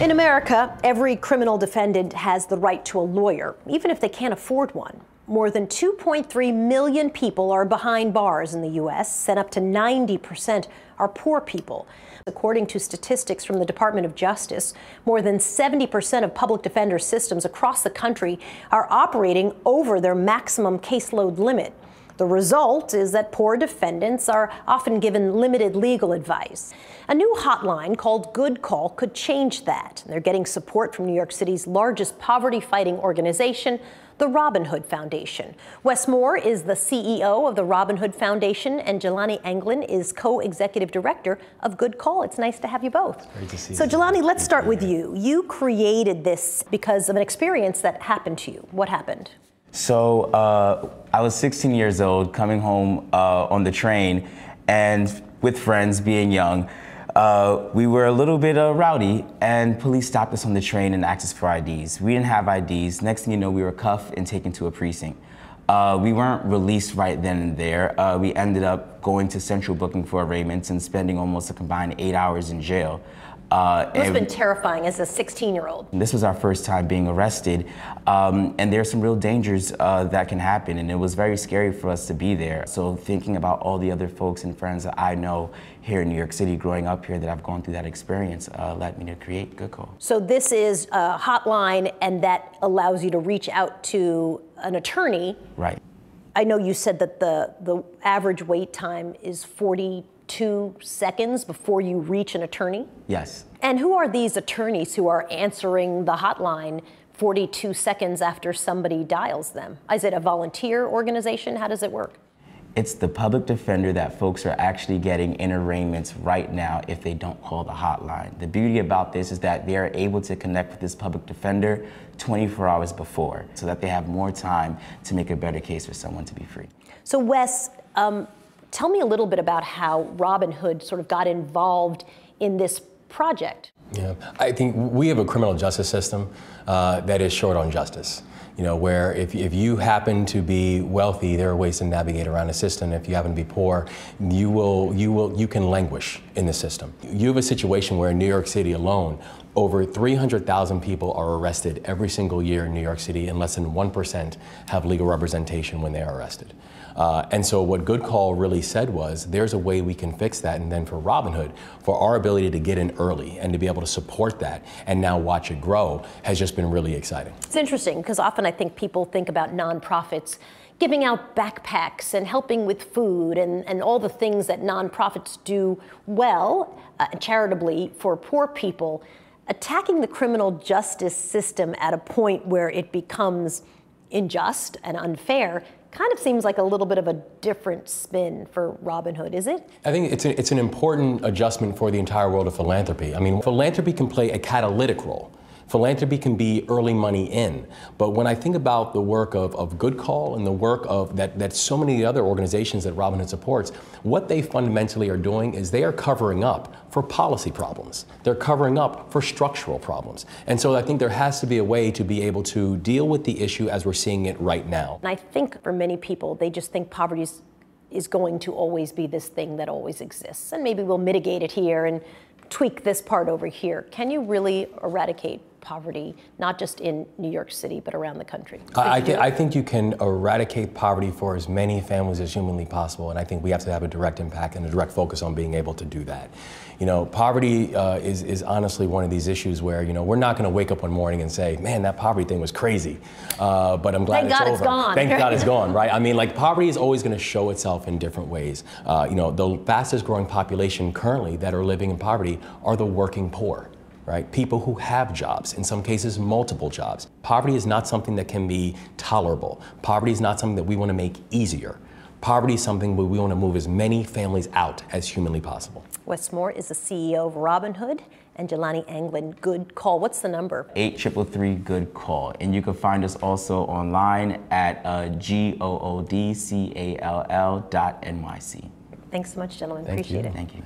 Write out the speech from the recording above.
In America, every criminal defendant has the right to a lawyer, even if they can't afford one. More than 2.3 million people are behind bars in the U.S., and up to 90% are poor people. According to statistics from the Department of Justice, more than 70% of public defender systems across the country are operating over their maximum caseload limit. The result is that poor defendants are often given limited legal advice. A new hotline called Good Call could change that. They're getting support from New York City's largest poverty-fighting organization, the Robin Hood Foundation. Wes Moore is the CEO of the Robin Hood Foundation, and Jelani Anglin is co-executive director of Good Call. It's nice to have you both. Great to see you. So Jelani, let's start with you. You created this because of an experience that happened to you. What happened? So I was 16 years old, coming home on the train, and with friends, being young, we were a little bit rowdy, and police stopped us on the train and asked us for IDs. We didn't have IDs. Next thing you know, we were cuffed and taken to a precinct. We weren't released right then and there. We ended up going to central booking for arraignments and spending almost a combined 8 hours in jail. It must have been terrifying as a 16-year-old. This was our first time being arrested, and there are some real dangers that can happen, and it was very scary for us to be there. So thinking about all the other folks and friends that I know here in New York City, growing up here, that have gone through that experience, led me to create Good Call. So this is a hotline, and that allows you to reach out to an attorney. Right. I know you said that the average wait time is 42 seconds before you reach an attorney? Yes. And who are these attorneys who are answering the hotline 42 seconds after somebody dials them? Is it a volunteer organization? How does it work? It's the public defender that folks are actually getting in arraignments right now if they don't call the hotline. The beauty about this is that they are able to connect with this public defender 24 hours before, so that they have more time to make a better case for someone to be free. So Wes, tell me a little bit about how Robin Hood sort of got involved in this project. Yeah, I think we have a criminal justice system that is short on justice. You know, where if you happen to be wealthy, there are ways to navigate around the system. If you happen to be poor, you can languish in the system. You have a situation where in New York City alone, over 300,000 people are arrested every single year in New York City, and less than 1% have legal representation when they are arrested. And so what Good Call really said was, there's a way we can fix that. And then for Robin Hood, for our ability to get in early and to be able to support that and now watch it grow has just been really exciting. It's interesting because often I think people think about nonprofits giving out backpacks and helping with food and all the things that nonprofits do well, charitably for poor people. Attacking the criminal justice system at a point where it becomes unjust and unfair kind of seems like a little bit of a different spin for Robin Hood, is it? I think it's an important adjustment for the entire world of philanthropy. I mean, philanthropy can play a catalytic role. Philanthropy can be early money in. But when I think about the work of Good Call and the work of that so many other organizations that Robin Hood supports, what they fundamentally are doing is they are covering up for policy problems. They're covering up for structural problems. And so I think there has to be a way to be able to deal with the issue as we're seeing it right now. And I think for many people, they just think poverty is going to always be this thing that always exists. And maybe we'll mitigate it here and tweak this part over here. Can you really eradicate poverty, not just in New York City, but around the country? I think you can eradicate poverty for as many families as humanly possible, and I think we have to have a direct impact and a direct focus on being able to do that. You know, poverty is honestly one of these issues where, you know, we're not going to wake up one morning and say, man, that poverty thing was crazy, but I'm glad it's over. Thank God it's gone. Thank God it's gone, right? I mean, like, poverty is always going to show itself in different ways. You know, the fastest growing population currently that are living in poverty are the working poor. Right? People who have jobs, in some cases multiple jobs. Poverty is not something that can be tolerable. Poverty is not something that we want to make easier. Poverty is something where we want to move as many families out as humanly possible. Wes Moore is the CEO of Robin Hood, and Jelani Anglin, Good Call. What's the number? 8333 Good Call. And you can find us also online at goodcall.nyc. Thanks so much, gentlemen. Thank Appreciate you. it. Thank you.